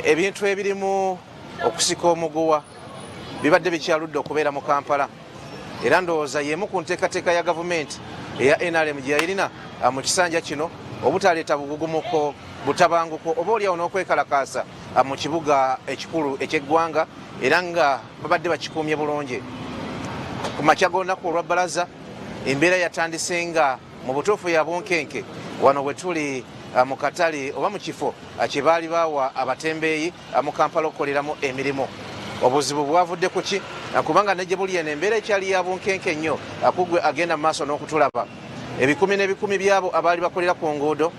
ebintu ebirimu okusika omuguwa bibadde bikyaludde okubeera mu Kampala era ndowooza yemu ku nteekateeka ya gavumenti eya NRM gye yayirina mu kisanja kino obutaleeta bugugumuko butabanguko oba oliawo n'okwekalakaasa mu kibuga ekikulu eky'eggwanga era nga babadde bakikuumye bulungi. Ku makya g'olunaku olwa bbalaza embeera yatandise nga mu butuufu ya bunkenke wano bwe tuli mu katale oba mu kifo kye baali baawa abatembeeyi mu Kampala okukoleramu emirimu. Obuzibu bwavudde ku ki? Kubanga ne gye buli eno embeera ekyali ya bunkenke nnyo akugwe agenda mu maaso n'okutulaba. Ebikumi n'ebikumi byabo abaali bakolera ku nguudo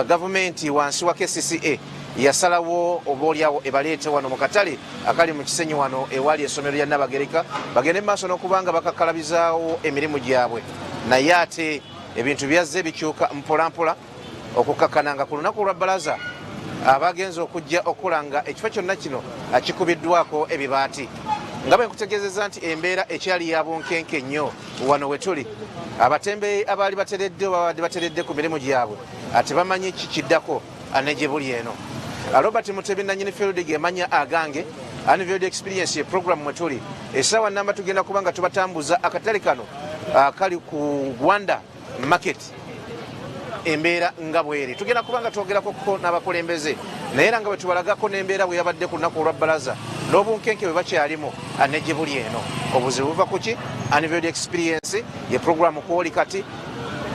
gavumenti wansi wa KCCA yasalawo obaoliawo ebaleete wano mu katale akali mu kisenyi wano ewali essomero lya Nabagereka bagende mu maaso n'okubanga bakakalabizaawo emirimu gyabwe. Naye ate ebintu byazze bikyuka mpolampola okukakkana nga ku lunaku olwa bbalaza abagenza okujja okulanga ekifo kyonna kino kikubiddwako ebibaati. Nga bwe nkutegeezezza nti embeera ekyali ya bunkenke nnyo wano we tuli abatembeeyi abaali bateredde oba babadde bateredde ku mirimu gyabwe ate bamanyi kikiddako ne gye buli eno. Robert Mutebi nannyini field gemanya agange Unveiled Experience ye program mwe tuli essaawa namba tugenda kuba nga tubatambuza akatale kano kali ku Gwanda Market embeera nga bweri tugenda kubanga twogerako n'abakulembeze naye era nga bwe tubalagako n'embeera bwe yabadde ku lunaku olwa bbalaza n'obunkenke bwe bakyalimu ne gye buli eno. Obuzibu buva ku ki? Unveiled Experience ye programu kwoli kati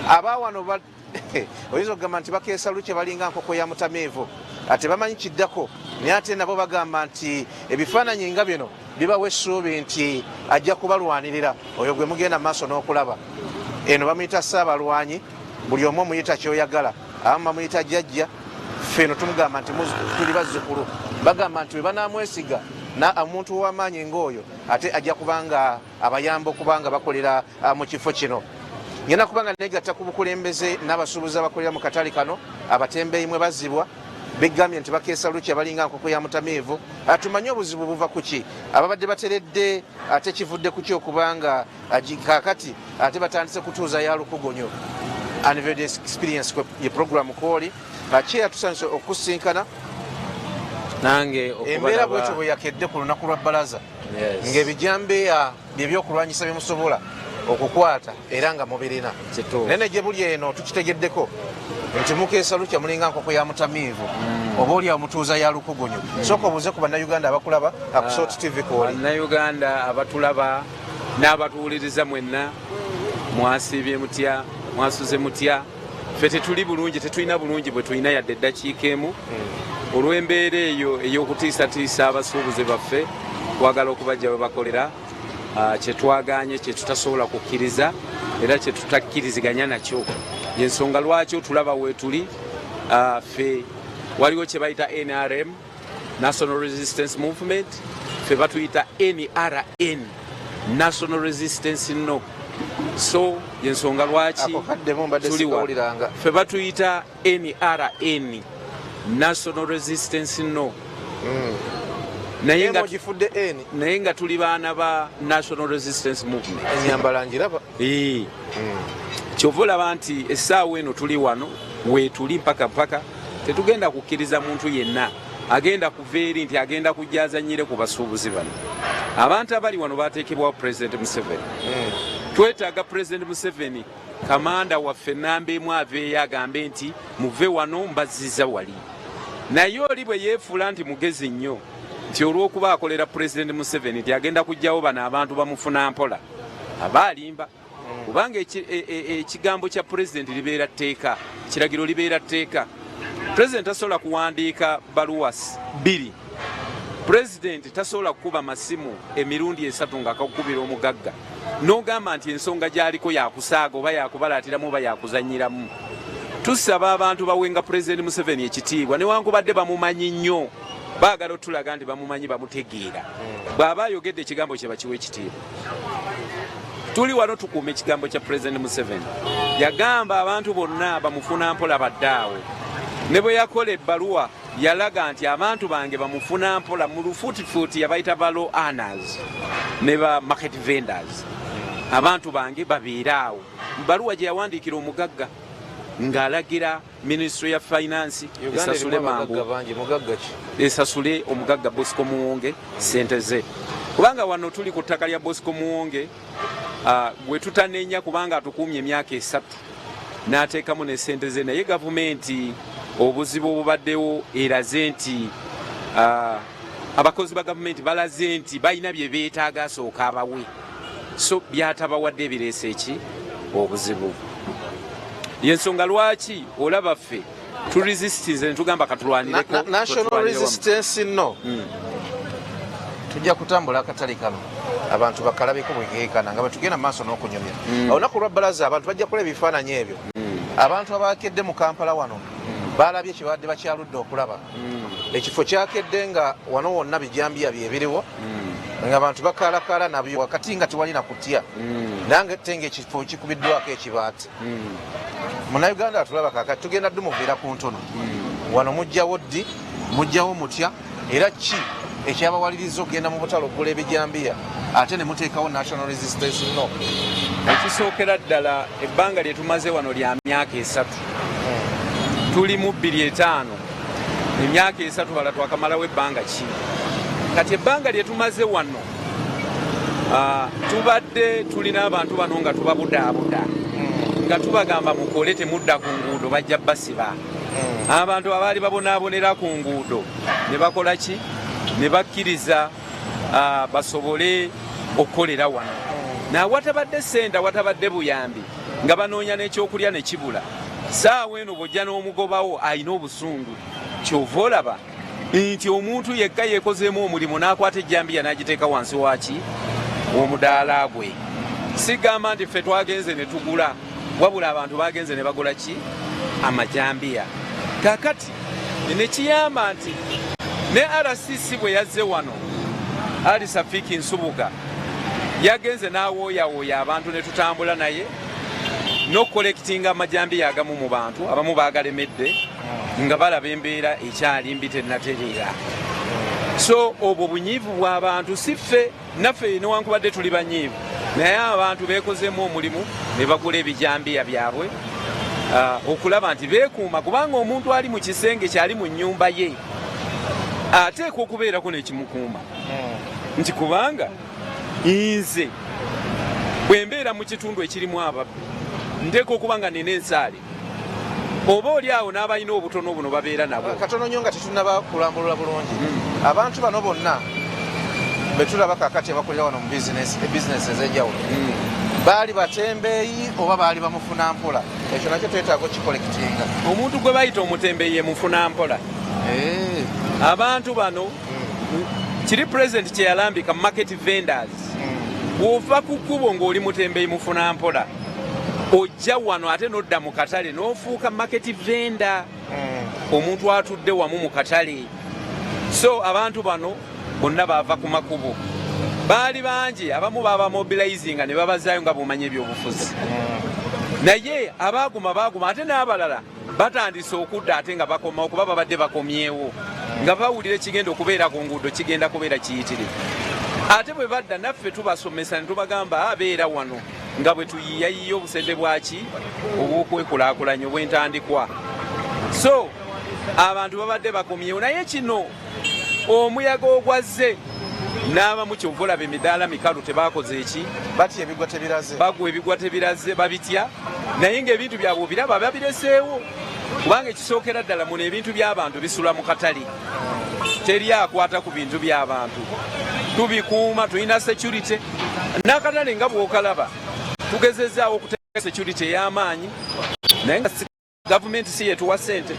abaawano oyinza okugamba nti bakeesa lukye balinga nkoko ya mutamiivu ate bamanyi kiddako naye ate nabo bagamba nti ebifaananyi nga bino bibawa essuubi nti ajja kubalwanirira oyo gwe mugenda mu maaso n'okulaba. Eno bamuyita Ssaabalwanyi, buli omu omuyita kyoyagala, abamu bamuyita jjajja, ffe eno tumugamba nti tuli bazzukulu. Bagamba nti bwe banaamwesiga omuntu ow'amaanyi ng'oyo ate ajja kubanga abayamba okubanga bakolera mu kifo kino. Ngenda kubanga negatta ku bukulembeze n'abasuubuzi abakolera mu katale kano abatembeeyi mwe bazzibwa beggambye nti bakeesa lukye balinga nkoko ya mutamiivu. Tumanye obuzibu buva ku ki? Ababadde bateredde ate kivudde ku ki okubanga kaakati ate batandise kutuuza ya lukugonyo. Unveiled Experience ye programu kwoli kyeyatusanyuse okusinkana nange embeera bwetyo bwe yakedde ku lunaku lwa bbalaza ng'ebijambeeya byebyokulwanyisa bye musobola okukwata era nga mubirina nene gye buli eno tukitegeddeko nti mukeesa lukya mulinga nkoko ya mutamiivu oba oliawo mutuuza ya lukugonyo. Sooka obuuze ku bannayuganda abakulaba ku Salt TV kwoli. Bannayuganda abatulaba n'abatuwuliriza mwenna mwasiibye mutya mwasuze mutya ffe tetuli bulungi tetulina bulungi bwe tulina yadde eddakiika emu olw'embeera eyo ey'okutiisatiisa abasuubuzi baffe twagala okubajja bwe bakolera kyetwaganye kyetutasobola kukkiriza era kyetutakkiriziganya nakyo yensonga lwaki otulaba weetuli ffe waliwo kye bayita NRM National Resistance Movement ffe batuyita NRN National Resistance No. So yensonga lwaki ffe batuyita NRN National Resistance No. naye nga tuli baana ba National Resistance Movement. Ennyambala ngiraba. Kyova olaba nti essaawa eno tuli wano weetuli mpaka tetugenda kukkiriza muntu yenna agenda kuva eri nti agenda kujjazanyire ku basuubuzi bano. Abantu abali wano bateekebwawo President Museveni. Twetaaga President Museveni kamanda waffe namba emu aveeyo agambe nti muve wano mbazziza wali. Naye oli bwe yeefuula nti mugezi nnyo nti olw'okuba akolera President Museveni nti agenda kujjawo bano abantu bamufuna mpola aba alimba. Kubanga ekigambo kya President libeera tteeka, kiragiro libeera tteeka. President tasobola kuwandiika baluwa bbiri. President tasobola kukuba masimu emirundi 3 ng'akakubira omugagga n'ogamba nti ensonga gy'aliko yakusaaga oba yakubalaatiramu oba yakuzanyiramu. Tusaba abantu bawenga President Museveni ekitiibwa newankubadde bamumanyi nnyo baagala otulaga nti bamumanyi bamutegeera. Bw'aba ayogedde ekigambo kye bakiwa ekitiibwa. Tuli wano tukuuma ekigambo kya President Museveni. Yagamba abantu bonna bamufuna mpola baddaawo. Ne bwe yakola ebbaluwa yalaga nti abantu bange bamufuna mpola mu lufuutifuuti yabayita ba law earners ne ba market vendors. Abantu bange babeeraawo. Bbaluwa gye yawandiikira omugagga ng'alagira Ministry ya Finance esasule mangu esasule omugagga Bosco Muwonge sente ze, kubanga wano tuli ku ttaka lya Bosco Muwonge bwe tutanenya kubanga atukumye emyaka 3 n'ateekamu ne sente ze, naye gavumenti obuzibu obubaddewo eraze nti abakozi ba gavumenti balaze nti balina bye beetaaga asooka abawe, so byatabawadde ebireese eki obuzibu. Yensonga lwaki olaba ffe tu resistance ne tugamba katulwanireko national resistance no tujja kutambula akatale kano abantu bakalabeko bwegeekana nga batugenda maaso n'okunyumya olunaku lwa bbalaza abantu bajja kulaba ebifaananyi ebyo abantu abakedde mu Kampala wano balabye ekibadde bakyaludde okulaba ekifo kyakedde nga wano wonna bijambiya byebiriwo nga abantu bakalakala nabyo wakati nga tewalina kutya nange tenga ekifo kikubiddwako ekibaati Munnayuganda atulaba kakati tugenda ddu mubeera ku ntono wano mujjawo ddi mujjawo mutya era ki ekyabawaliriza okugenda mu butale okugula ebijambiya ate ne muteekawo national resistance no. Ekisookera ddala ebbanga lye tumaze wano lya myaka 3 tuli mu 25 emyaka 3 bala twakamalawo ebbanga ki kati ebbanga lye tumaze wano tubadde tulina abantu bano nga tubabudaabuda nga tubagamba mukole temudda ku nguudo bajja basiba abantu abaali babonaabonera ku nguudo ne bakola ki ne bakkiriza basobole okukolera wano nawatabadde sente watabadde buyambi nga banoonya n'ekyokulya ne kibula saawa eno bw'ojja n'omugobawo ayina obusungu kyova olaba nti omuntu yekka yeekozeemu omulimu n'akwata ejjambiya n'agiteeka wansi waki omudaala gwe. Sigamba nti ffe twagenze ne tugula, wabula abantu bagenze ne bagula ki amajambiya. Kakati ne kiyamba nti ne RCC bwe yazze wano Ali Safiki Nsubuga yagenze n'awooyawooya abantu ne tutambula naye n'okukolekitinga amajambiya agamu mu bantu abamu baagalemedde nga balaba embeera ekyali mbi tennatereera. So obwo bunyiivu bw'abantu si ffe naffe newankubadde tuli banyiivu naye abantu beekozeemu omulimu ne bagula ebijambiya byabwe okulaba nti beekuuma kubanga omuntu ali mu kisenge kyali mu nnyumba ye ateekwa okubeerako n'ekimukuuma nti kubanga nze bwe mbeera mu kitundu ekirimu ababbi nteekwa okuba nga nina ensaali oba oli awo n'abalina obutono buno babeera nabo. Katono nnyo nga tetunnaba kulambulula bulungi abantu bano bonna betulaba kakati abakolera wano mu bizinesi ez'enjawulo baali batembeeyi oba baali bamufuna mpola, ekyo nakyo twetaaga okikolekitinga. Omuntu gwe bayita omutembeeyi emufuna mpola abantu bano kiri pulezidenti kye yalambika market vendors bw'ova ku kkubo ng'oli mutembeeyi mufuna mpola ojja wano ate n'odda mu katale n'ofuuka market vendor omuntu atudde wamu mu katale. So abantu bano bonna baava ku makubo baali bangi, abamu baba mobilizinga ne babazaayo nga bumanye ebyobufuzi naye abaaguma ate n'abalala batandise okudda ate nga bakoma okuba babadde bakomyewo nga bawulira ekigenda okubeera ku nguudo kigenda kubeera kiyitirivu. Ate bwe badda naffe tubasomesa ne tubagamba abeera wano nga bwe tuyiyayiya obusente bwaki obw'okwekulaakulanya obw'entandikwa. So abantu babadde bakomyewo naye kino omuyaga ogwazze n'abamu kyova olaba emidaala mikalu tebaakoze eki batya ebigwa tebiraze bagwa ebigwa tebiraze babitya naye ng'ebintu byabwe obiraba babireseewo kubanga ekisookera ddala muno ebintu by'abantu bisula mu katale teri akwata ku bintu by'abantu tubikuuma tulina security n'akatale nga bw'okalaba tugezezaawo okuteeka security ey'amaanyi naye nga gavumenti si yetuwa ssente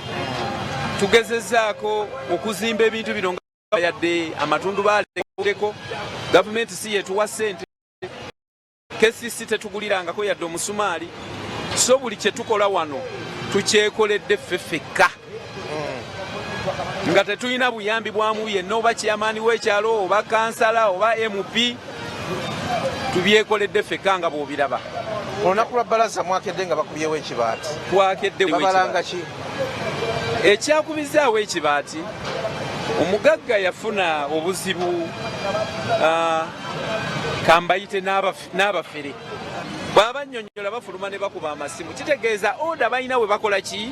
tugezezaako okuzimba ebintu bino nga yadde amatundu baaleko gavumenti si yetuwa ssente KCC tetugulirangako yadde omusumaali. So buli kye tukola wano tukyekoledde ffe ffekka nga tetulina buyambi bwamu yenna oba kyamaani w'ekyalo oba kansala oba MP tubyekoledde ffekka nga bw'obiraba. Olunaku lwa bbalaza mwakedde nga bakubyewo ekibaati twakeddewo babalanga ki ekyakubizaawo ekibaati omugagga yafuna obuzibu kambayite n'abafere bw'abannyonnyola bafuluma ne bakuba amasimu kitegeeza oda balina we bakola ki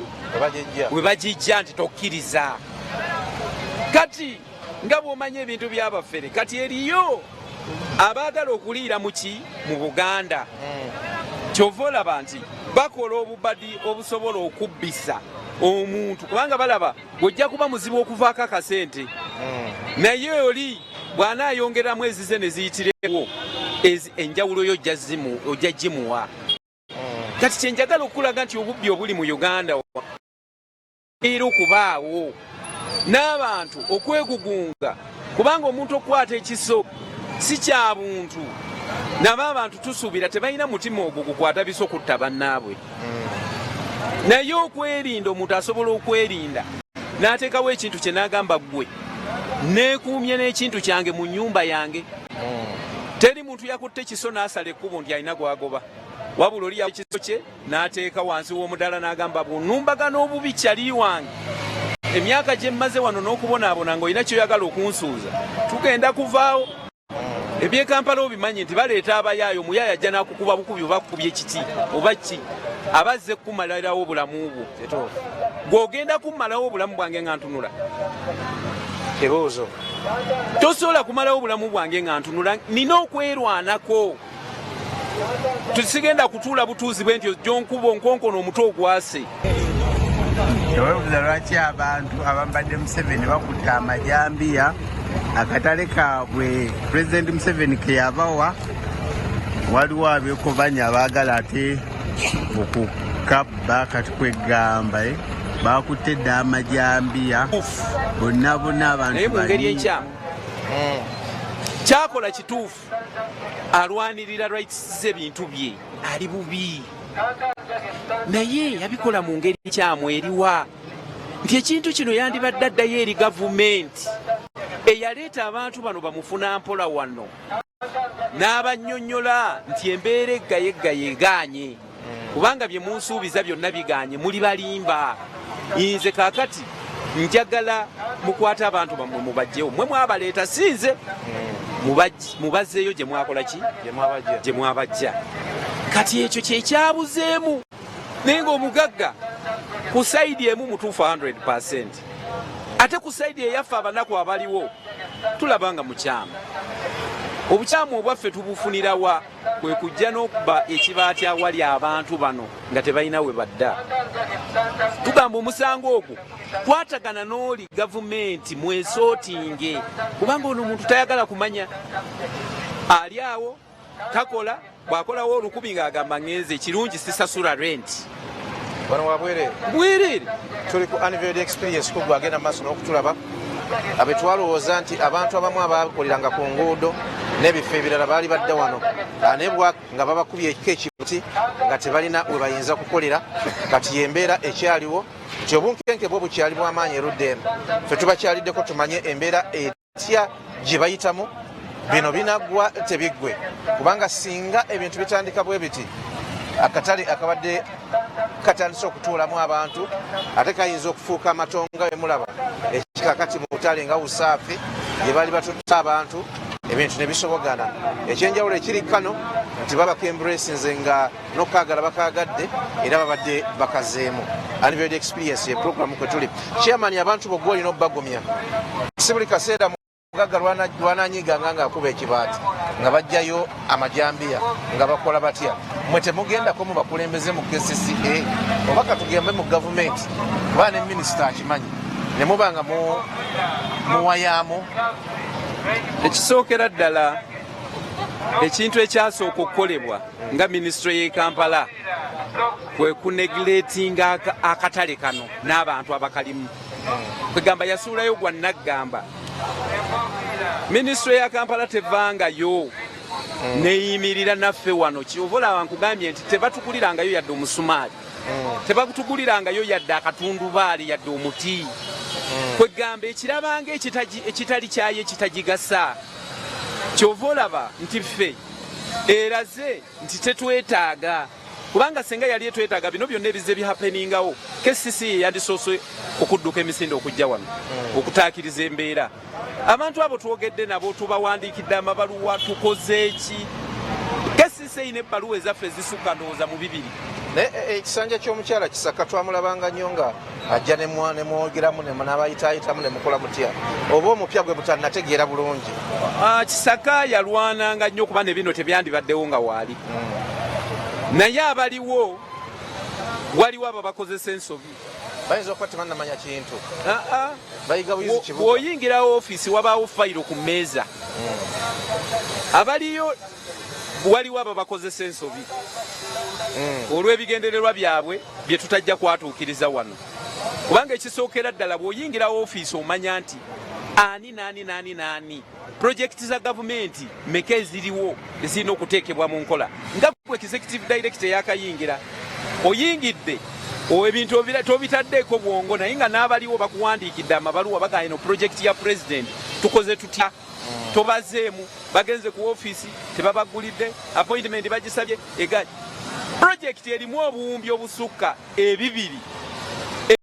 we bagijja nti tokkiriza. Kati nga bw'omanya ebintu by'abafere kati eriyo abaagala okuliira mu Buganda kyova olaba nti bakola obubadi obusobola okubbisa omuntu kubanga balaba gojja kuba muzibu okuvaako akasente naye oli bw'anaayongeramu ezize ne ziyitirewo enjawulo yo ojja gimuwa. Kati kyenjagala okulaga nti obubbi obuli mu Uganda era okubaawo n'abantu okwegugunga kubanga omuntu okukwata ekiso si kya buntu. Nabo abantu tusuubira tebalina mutima ogwo gukwata biso kutta bannaabwe. Naye okwerinda omuntu asobola okwerinda n'ateekawo ekintu kye n'agamba ggwe neekuumye n'ekintu kyange mu nnyumba yange. Teri muntu yakutte kiso n'asala ekkubo nti alina gwagoba wabula oli yakiso kye n'ateeka wansi w'omudala n'agamba bunnumbagana obubi kyali wange emyaka gye mmaze wano n'okubonaabona ng'olina kyoyagala okunsuuza tugenda kuvaawo. Eby'e Kampala obimanyi nti baleeta abayaayo omuyaayo ajja n'akukuba bukubi oba akukubye kiti oba ki abazze kumalirawo obulamu bwo gw'ogenda kummalawo obulamu bwange nga ntunula kibuuzo tosobola kumalawo obulamu bwange nga ntunula nina okwerwanako. Tusigenda kutuula butuuzi bwe nti ojjonkuba onkonkono omutwe ogwase. Teweebuuza lwaki abantu abambadde Museveni bakutta amajambiya akatale kaabwe Pulezidenti Museveni ke yabawa waliwo abeekobanya abaagala ate okukabba kati kwegamba bakutte dda amajambiya bonna abantu naye mu ngeri enkyamu kyakola kituufu alwanirira rights z'ebintu bye ali bubi naye yabikola mu ngeri enkyamu eriwa nti ekintu kino yandibadde addayo eri gavumenti eyaleeta abantu bano bamufuna mpola wano n'abannyonnyola nti embeera eggaye egaanye kubanga bye munsuubiza byonna biganye muli balimba. Nze kaakati njagala mukwate abantu bammwe mubajjewo mmwe mwabaleeta sinze mubazzeeyo gye mwakola ki gye mwabajja. Kati ekyo kyekyabuzeemu naye ng'omugagga ku sayidi emu mutuufu 100%. Ate ku sayidi eyaffe abanaku abaliwo tulaba nga mukyamu. Obukyamu obwaffe tubufunirawa kwe kujja n'okuba ekibaati awali abantu bano nga tebalina we badda. Tugamba omusango ogwo kwatagana n'oli gavumenti mwesootinge kubanga ono omuntu tayagala kumanya ali awo takola bw'akolawo olukubi ng'agamba ngenze ekirungi sisasula rent. Wano bwereere tuli ku unveiled experience ko gwagenda maaso n'okutulaba abetwalowooza nti abantu abamu abakoliranga ku nguudo n'ebifo ebirala baali badda wano anebwa nga babakubyeko ekibuti nga tebalina we bayinza kukolera. Kati yembeera ekyaliwo nti obunkenke bwo bukyali bw'amaanyi erudda eno ffe tubakyaliddeko tumanye embeera etya gye bayitamu. Bino binaggwa tebiggwe kubanga singa ebintu bitandika bwe biti akatale akabadde katandise okutuulamu abantu ate kayinza okufuuka amatonga emulaba ekikakati mu butale nga Usaafi gye baali batutta abantu ebintu ne bisobogana. Ekyenjawulo ekiri kano nti babako embrace nga n'okaagala bakaagadde era babadde bakazeemu. Unveiled experience ye program kwe tuli chairman abantu bogwa olina obbagumya si buli kaseera mugagga lwananyiganga ng'akuba ekibaati nga bajjayo amajambiya nga bakola batya. Mwe temugendako mu bakulembeze mu KCCA oba katugembe mu gavumenti kuba ne minisita akimanyi ne mubanga muwayaamu. Ekisookera ddala ekintu ekyasooka okukolebwa nga minisitule y'e Kampala kwe kunegileetinga akatale kano n'abantu abakalimu. Kwegamba yasuulayo gwa naggamba minisitule ya Kampala tevangayo neyimirira naffe wano kyova olaba nkugambye nti tebatugulirangayo yadde omusumaali tebatugulirangayo yadde akatundubaali yadde omuti. Kwegamba ekirabanga ekitali kyayo ekitagigasa kyova olaba nti ffe eraze nti tetwetaaga kubanga senga yali etwetaaga bino byonna ebize bihapeningawo KCCA yandisoose okudduka emisinde okujja wano okutaakiriza embeera. Abantu abo twogedde nabo tubawandiikidde amabaluwa tukoze eki basiseyina ebbaluwa ezaffe zisukka ndowooza mu 2. Ekisanja ky'omukyala Kisaka twamulabanga nnyo nga ajja ne mwogeramu n'abayitaayitamu ne mukola mutya oba omupya gwe butannategeera bulungi. Kisaka yalwananga nnyo kuba ne bino tebyandibaddewo nga waali. Naye abaliwo waliwo abo bakozesa ensobi. Bayinza okuba tebannamanya kintu. Bayiga buyizi kibuga. Bw'oyingira ofiisi wabaawo fayiro ku mmeeza. Abaliyo waliwo abo bakozesa ensobi. Olw'ebigendererwa byabwe bye tutajja kwatuukiriza wano. Kubanga ekisookera ddala bw'oyingira ofiisi omanya nti ani projekiti za gavumenti meka eziriwo ezirina okuteekebwa mu nkola. Nga gwe executive director yakayingira oyingidde ebintu tobitaddeeko bwongo naye nga n'abaliwo bakuwandiikidde amabaluwa bagamba eno projekiti ya president tukoze tutya tobazeemu bagenze ku ofiisi tebabagulidde appointment bagisabye egaji. Projekiti erimu obuwumbi obusukka 2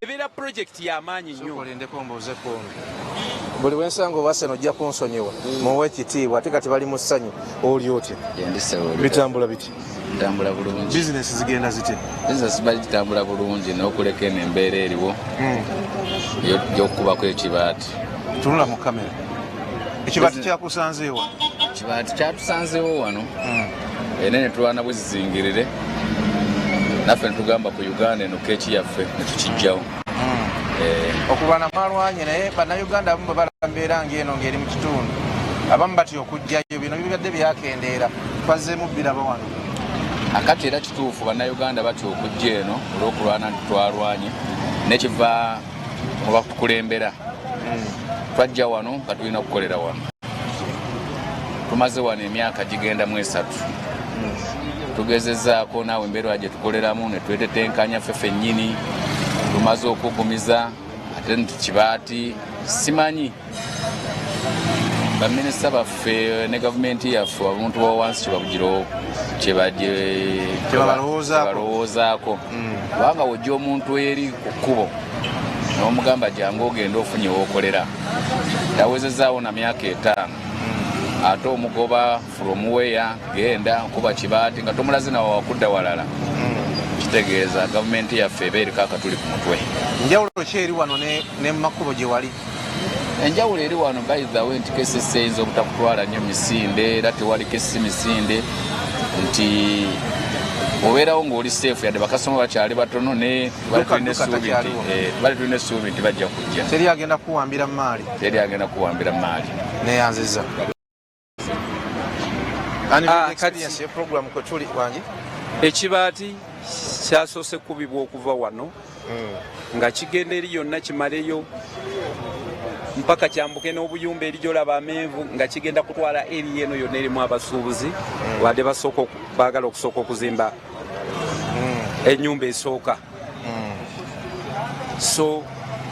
ebeera projekiti y'amaanyi nnyo. Buli wensanga owase nojja kunsonyiwa muwe ekitiibwa ate kati bali mu ssanyu oli otya? Bitambula biti? Bitambula bulungi. Bizinesi zigenda zite? Bizinesi bagitambula bulungi n'okuleka eno embeera eriwo y'okukubako ekibaati. Tunula mu kamera. Ekibaati kyakusanzeewa? Ekibaati kyatusanzeewo wano era ne tulwana bwe zizingirire naffe ne tugamba ku Uganda eno keeki yaffe ne tukijjawo. Okulwana mwalwanye naye bannayuganda abamu bwe balaba mbeera ng'eno ng'eri mu kitundu abamu batya okujjayo bino bibadde byakendeera twazzeemu biraba wano. Akati era kituufu bannayuganda batya okujja eno olw'okulwana nti twalwanye nekiva mu bakulembera twajja wano nga tulina okukolera wano. Tumaze wano emyaka gigenda mu 3. Tugezezaako naawe embeera gye tukoleramu ne twetetenkanya ffeffe nnyini tumaze okugumiza ate nti kibaati simanyi baminisita baffe ne gavumenti yaffe abantu ba wansi kyebalowoozaako kubanga wojja omuntu eri ku kkubo n'omugamba jangu ogenda ofunye wookolera tawezezaawo na myaka 5 ate omugoba fromuweya genda kuba kibaati nga tomulaze nawe wakudda walala. Kitegeeza gavumenti yaffe eba eriko akatuli ku mutwe. Njawulo ki eri wano ne mu makubo gye wali? Enjawulo eri wano bayithawe nti kesisi eyinza obutakutwala nnyo misinde era tewali kesi misinde nti obeerawo ng'oli seefu yadde bakasoma bakyali batono ne bali tulina essuubi nti bajja kujja. Teri agenda kuwambira maali? Teri agenda kuwambira maali. Neyanziza. Experience ye program kwe tuli wangi? Ekibaati kyasoose kubibwa okuva wano nga kigenda eri yonna kimaleyo mpaka kyambuke n'obuyumba eri gyolaba amenvu nga kigenda kutwala eri eno yonna erimu abasuubuzi wadde baagala okusooka okuzimba ennyumba esooka. So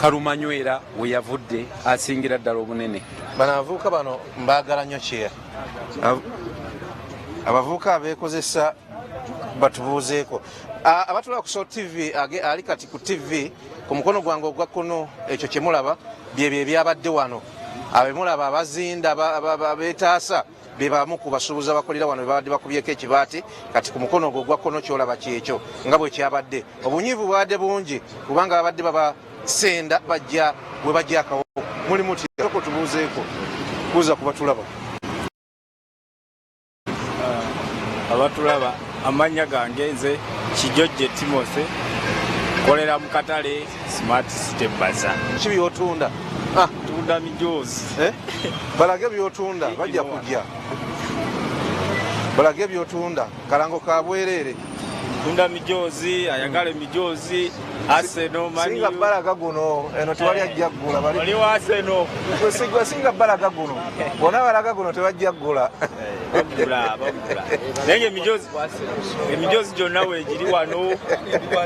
Kalumanywera we yavudde asingira ddala obunene. Bano abavubuka bano mbaagala nnyo kyeya. Abavubuka abeekozesa batubuuzeeko. Abatulaba ku Soul TV ali kati ku TV ku mukono gwange ogwa kkono ekyo kye mulaba byebyo ebyabadde wano. Abemulaba abazinda beetaasa be bamu ku basuubuzi abakolera wano babadde bakubyeko ekibaati kati ku mukono ogwo ogwa kkono kyolaba kyekyo nga bwe kyabadde. Obunyiivu bwadde bungi kubanga babadde babasenda bajja we bajja akawo. Muli muti ko tubuuzeeko kuuza ku batulaba. Abatulaba amanya gange nze Kijojje Timothy kolera mu katale Smart City Bazaar. Kibi otunda? Tunda mijoozi. Balage byotunda bajja kujja. Balage byotunda kalango ka bwerere. Tunda mijoozi, ayagale mijoozi, Arsenal mani. Singa balaga guno eno tewali ajja kugula bali. Wali wa Arsenal. Singa balaga guno. Bona balaga guno tewajja kugula. Bagula. Nenge mijoozi. Emijoozi gyonna weegiri wano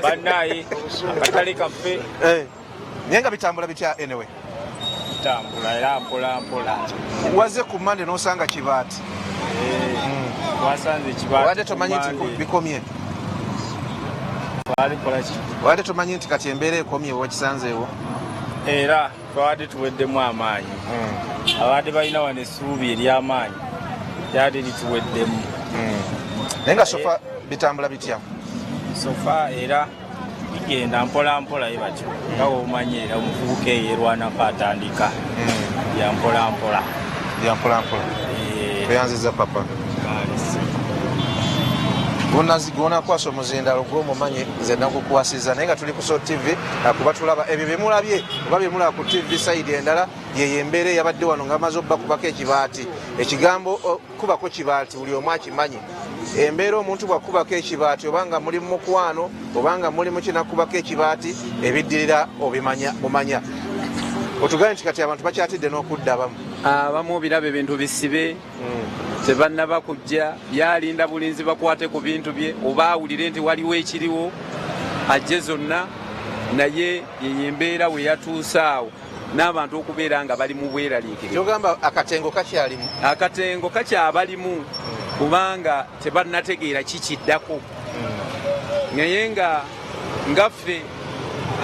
bannaye akatale kaffe. Nyenga bitambula bitya anyway. Bitambula era mpola. Waze ku Mande n'osanga kibaati. Wasanze kibaati. Wadde tomanyi nti bikomye. Wadde tomanyi nti kati embeera ekomye wakisanzeewo. Era twadde tuweddemu amaanyi. Abadde balina wano essuubi ery'amaanyi lyali lituweddemu. naye nga sofa bitambula bitya sofa era bigenda mpola mpola ye batyo nga womanyi era omuvubuka eyo yerwanako atandika yampola mpola oyanziza papa gonakwasa omuzindalo gw'omumanyi nze nakukwasiza naye nga tuli ku SOT TV kuba tulaba ebyo byemulabye oba byemulaba ku TV sayidi endala yeyo embeera eyabadde wano nga amaze obbakubako ekibaati ekigambo kubako kibaati buli omu akimanyi embeera omuntu bwakubako ekibaati obanga muli mu mukwano obanga muli mu kinakubako ekibaati ebiddirira mumanya otugaye nti kati abantu bakyatidde n'okudda abamu biraba ebintu bisibe tebannaba kujja byalinda bulinzi bakwate ku bintu bye oba awulire nti waliwo ekiriwo ajje zonna naye yeyo embeera we yatuuse awo n'abantu okubeera nga bali mu bweraliikirivu kyogamba akatengo kakyabalimu kubanga tebannategeera kikiddako naye ngaffe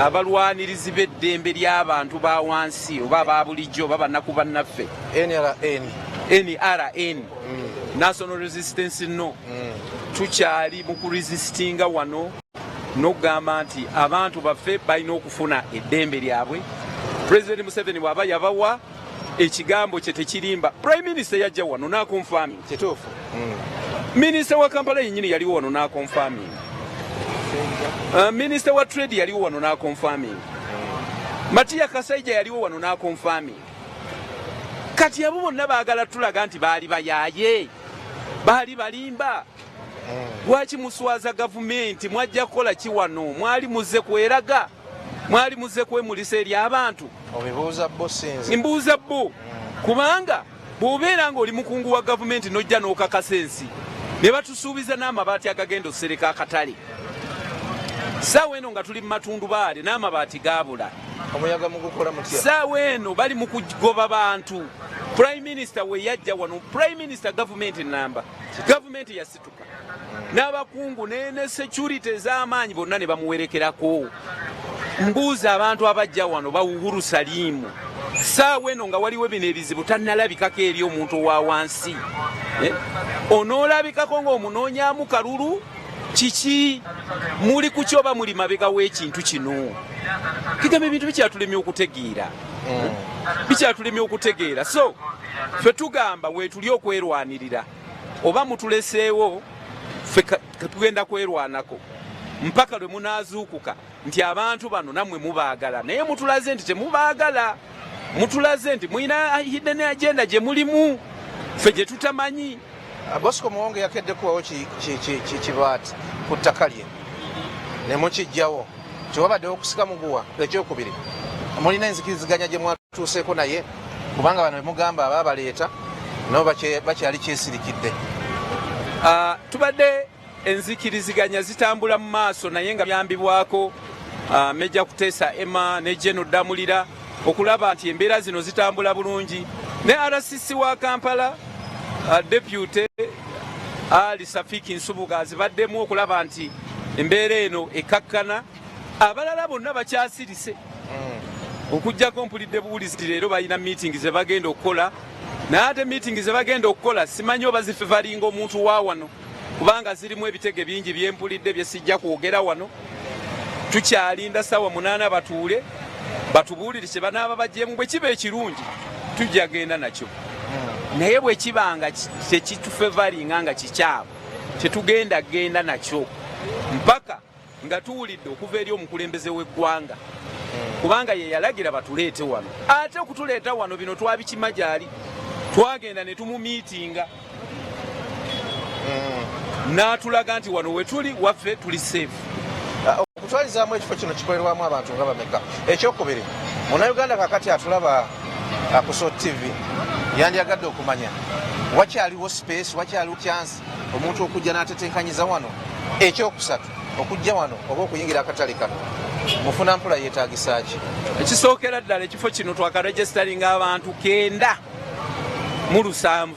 abalwanirizi b'eddembe ly'abantu ba wansi oba aba bulijjo oba bannaku bannaffe NRN National Resistance No tukyali mu kuresistinga wano n'okugamba nti abantu baffe balina okufuna eddembe lyabwe. President Museveni bw'aba yabawa ekigambo kye tekirimba. Prime Minister yajja wano n'akonfirming kituufu. Minister wa Kampala yennyini yali wano n'akonfirming. Minister wa Trade yali wano n'akonfirming. Matia Kasaija yali wano n'akonfirming. Kati abo bonna baagala tulaga nti baali bayaaye, baali balimba. Lwaki muswaza gavumenti mwajja kukola ki wano? Mwali muzze kweraga, mwali muzze kwemulisa eri abantu. Obibuuza bo sinzi. Mbuuza bo kubanga bw'obeera ng'oli mukungu wa gavumenti n'ojja n'okakasa ensi ne batusuubiza n'amabaati agagenda osereka akatale. Saawa eno nga tuli mu matundubaali n'amabaati gaabula. Omuyaga mugukola mutya? Saawa eno bali mu kugoba bantu. Prime Minister we yajja wano, Prime Minister government namba. Government yasituka. N'abakungu ne security ez'amaanyi bonna ne bamuwerekerako. Mbuuza abantu abajja wano bawuhuru Salimu. Saawa eno nga waliwo bino ebizibu tannalabikako eri omuntu wa wansi. Onoolabikako ng'omunoonyaamu kalulu kiki muli ku kyoba muli mabega w'ekintu kino. Kigamba ebintu bikyatulemye okutegeera. Bikyatulemye okutegeera. So ffe tugamba weetuli okwerwanirira oba mutuleseewo ffe tugenda kwerwanako mpaka lwe munaazuukuka nti abantu bano nammwe mubaagala naye mutulaze nti temubaagala, mutulaze nti mulina hidden agenda gye mulimu ffe gye tutamanyi. Bosco Muwonge yakedde kubawo kibaati ku ttaka lye ne mukijjawo kiwabaddewo okusika muguwa. Ekyokubiri mulina enzikiriziganya gye mwatuuseeko naye kubanga bano bemugamba abaabaleeta nabo bakyali kyesirikidde. Tubadde enzikiriziganya zitambula mu maaso naye nga byambibwako Meja Kuteesa Emma ne General Damulira okulaba nti embeera zino zitambula bulungi ne RCC wa Kampala Deputy Ali Safiki Nsubuga zibaddemu okulaba nti embeera eno ekakkana. Abalala bonna bakyasirise okujjako mpulidde buwulizi nti leero balina meeting ze bagenda okukola naye ate meeting ze bagenda okukola simanyi oba zifevalinga omuntu wa wano kubanga zirimu ebitege bingi byempulidde bye sijja kwogera wano. Tukyalinda ssaawa 8 batuule batubuulire kye banaaba bajjemu bwe kiba ekirungi tujja genda nakyo naye bwe kibanga tekitufevalinga nga kikyaabo tetugenda genda nakyo mpaka nga tuwulidde okuva eri omukulembeze w'eggwanga kubanga ye yalagira batuleete wano. Ate okutuleeta wano bino twabikima gyali twagenda ne tumumiitinga n'atulaga nti wano we tuli waffe tuli safe. Okutwalizaamu ekifo kino kikolerwamu abantu nga bameka. Ekyokubiri Munnayuganda kakati atulaba ku SOT TV yandyagadde okumanya wakyaliwo space wakyaliwo chance omuntu okujja n'atetenkanyiza wano. Ekyokusatu okujja wano oba okuyingira akatale kano mufuna mpula yeetaagisa ki? Ekisookera ddala ekifo kino twakaregisteringa abantu 907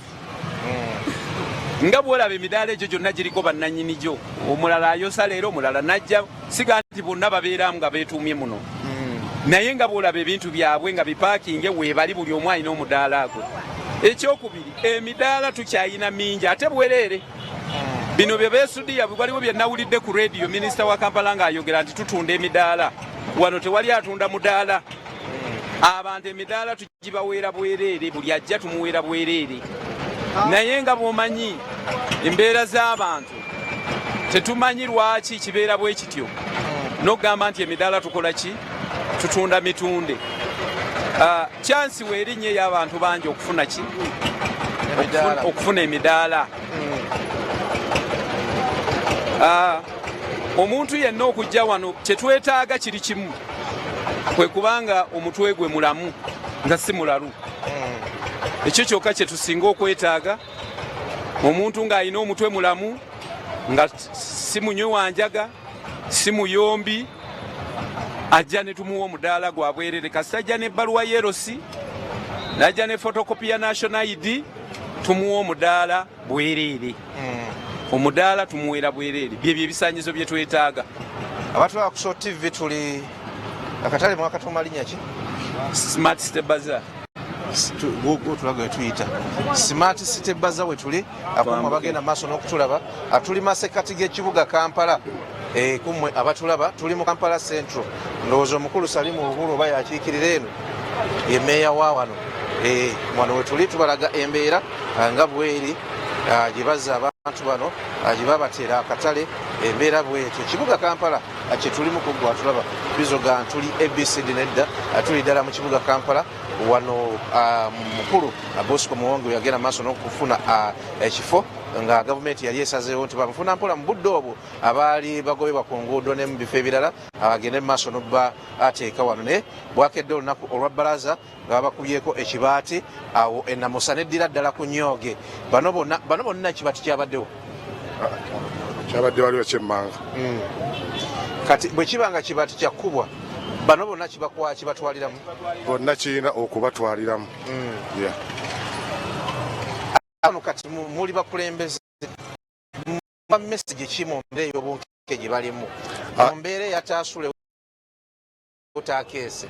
nga bwolaba emidaala egyo gyonna giriko bannannyini gyo. Omulala ayosa leero omulala najja siga nti bonna babeeramu nga beetuumye muno naye nga bwolaba ebintu byabwe nga bipaakinge weebali buli omu alina omudaala gwe. Ekyokubiri emidaala tukyayina mingi ate bwereere bino bye beesudiya waliwo bye nawulidde ku radio minisita wa Kampala ng'ayogera nti tutunda emidaala wano tewali atunda mudaala abantu emidaala tugibaweera bwereere buli ajja tumuweera bwereere naye nga bw'omanyi embeera z'abantu tetumanyi lwaki kibeera bwe kityo n'okugamba nti emidaala tukola ki tutunda mitunde kyansi weerinnya ey'abantu bangi okufuna ki okufuna emidaala omuntu yenna okujja wano kyetwetaaga kiri kimu kwe kubanga omutwe gwe mulamu nga si mulalu ekyo kyokka kye tusinga okwetaaga omuntu ng'alina omutwe mulamu nga si munywe wanjaga si muyombi ajja ne tumuwa omudaala gwa bwerere kasita ajja n'ebbaluwa yerosi n'ajja ne fotokopi ya national ID tumuwa omudaala bwerere omudaala tumuweera bwerere byebyo ebisaanyizo bye twetaaga abatulaba ku Soul TV tuli akatale mwakatuma linnya ki Smart City Bazaar tulaga wetuyita Smart City Bazaar wetuli akumwe bagenda maaso n'okutulaba atuli masekati g'ekibuga Kampala kumwe abatulaba tuli mu Kampala Central ndowooza omukulu Salimu Uhuru oba yakiikirira eno ye meeya wa wano wano wetuli tubalaga embeera nga bweri gye bazza abantu bano gye babateera akatale embeera bwetyo ekibuga Kampala kyetulimu kuggwa atulaba bizoga ntuli ABCD nedda tuli ddala mu kibuga Kampala wano mukulu Bosco Muwonge yagenda maaso n'okufuna ekifo nga gavumenti yali esazeewo nti bamufuna mpola mu budde obwo abaali bagobebwa ku nguudo ne mu bifo ebirala abagende mu maaso n'obba ateeka wano naye bwakedde olunaku olwa bbalaza nga babakubyeko ekibaati awo ennamusa neddira ddala ku Nyooge bano bonna ekibaati kyabaddewo kyabadde waliwo kyemmanga kati bwe kiba nga kibaati kyakkubwa bano bonna kibatwaliramu bonna kirina okubatwaliramu ano kati muli bakulembeze message ki mu mbeera ey'obunkenke gye balimu mu mbeera eyataasule utakeese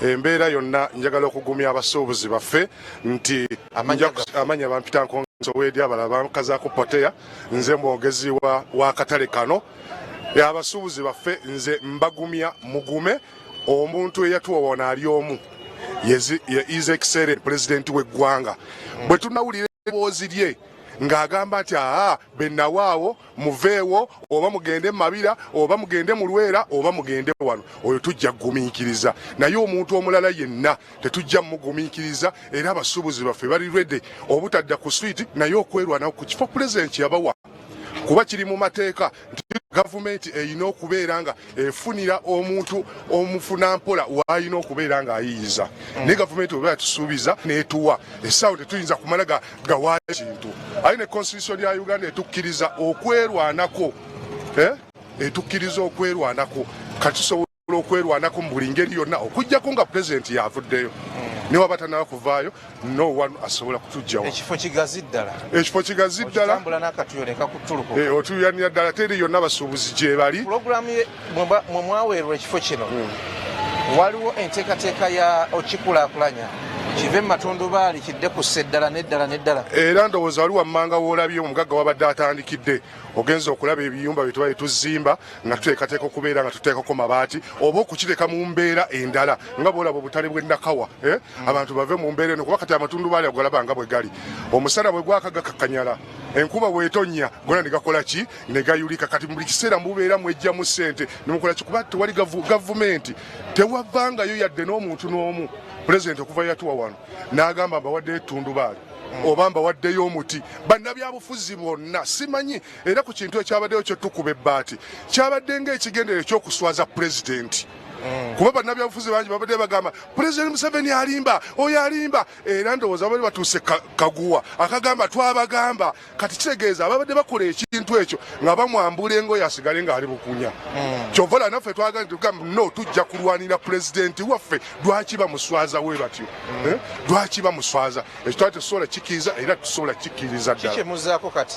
embeera yonna njagala okugumya abasuubuzi baffe nti amanya bampita nkonsoweedi abalala bankazaako poteya nze mwogezi w'akatale kano abasuubuzi baffe nze mbagumya mugume omuntu eyatuwawona ali omu ye His Excellency pulezidenti w'eggwanga bwe tunawulira ebboozi lye ng'agamba nti bennawaawo muveewo oba mugende mu mabira oba mugende mu Lwera oba mugende wano oyo tujja kugumiikiriza naye omuntu omulala yenna tetujja mugumiikiriza era abasuubuzi baffe bali ready obutadda ku switi naye okwerwanawo ku kifo pulezidenti yabawa kuba kiri mu mateeka nti gavumenti erina okubeera nga efunira omuntu omufuna mpola w'alina okubeera ng'ayiyiza naye gavumenti oba yatusuubiza n'etuwa essaawa tetuyinza kumala gawaayo kintu aye ne constitution ya Uganda etukkiriza okwerwanako etukkiriza okwerwanako kati tusobola okwerwanako mu buli ngeri yonna okuggyako nga pulezidenti yavuddeyo niwaba tanaba kuvaayo no one asobola kutujjawo ekifo kigazi ddala otambula n'akatuyo ne kakutuluko otuyanira ddala teri yonna abasuubuzi gye bali pulogulaamu mwe mwaweerwa ekifo kino waliwo enteekateeka ya okikulaakulanya kive mu matundubaali kidde ku sseddala n'eddala era ndowooza wali wammanga woolabye omugagga wabadde atandikidde ogenza okulaba ebiyumba bye tubaye tuzimba nga tuteekateeka okubeera nga tuteekako mabaati oba okukireka mu mbeera endala nga bwolaba obutale bw'ennakawa abantu bave mu mbeera eno kuba kati amatundubaali agalaba nga bwe gali omusana bwe gwaka gakakanyala enkuba bw'etonnya gona ne gakola ki ne gayulika kati mu buli kiseera mubeera mwejjamu ssente ne mukola ki kuba tewali gavumenti tewavangayo yadde n'omuntu n'omu pulezidenti okuva yatuwa wano n'agamba mbawaddeyo ettundubaali oba mbawaddeyo omuti bannabyabufuzi bonna simanyi era ku kintu ekyabaddeyo kyo tukuba ebbaati kyabadde ng'ekigendero ekyokuswaza pulezidenti kuba bannabyabufuzi bangi babadde bagamba pulezidenti Museveni alimba oyo alimba era ndowooza bali batuuse kaguwa akagamba twabagamba kati kitegeeza ababadde bakola ekintu ekyo nga bamwambula engoye asigale ng'ali bukunya kyovola naffe twagala tugamba no tujja kulwanira pulezidenti waffe lwaki bamuswaza we batyo lwaki bamuswaza ekyo twali tetusobola kikiriza era tusobola kikiriza ddala kikyemuzaako kati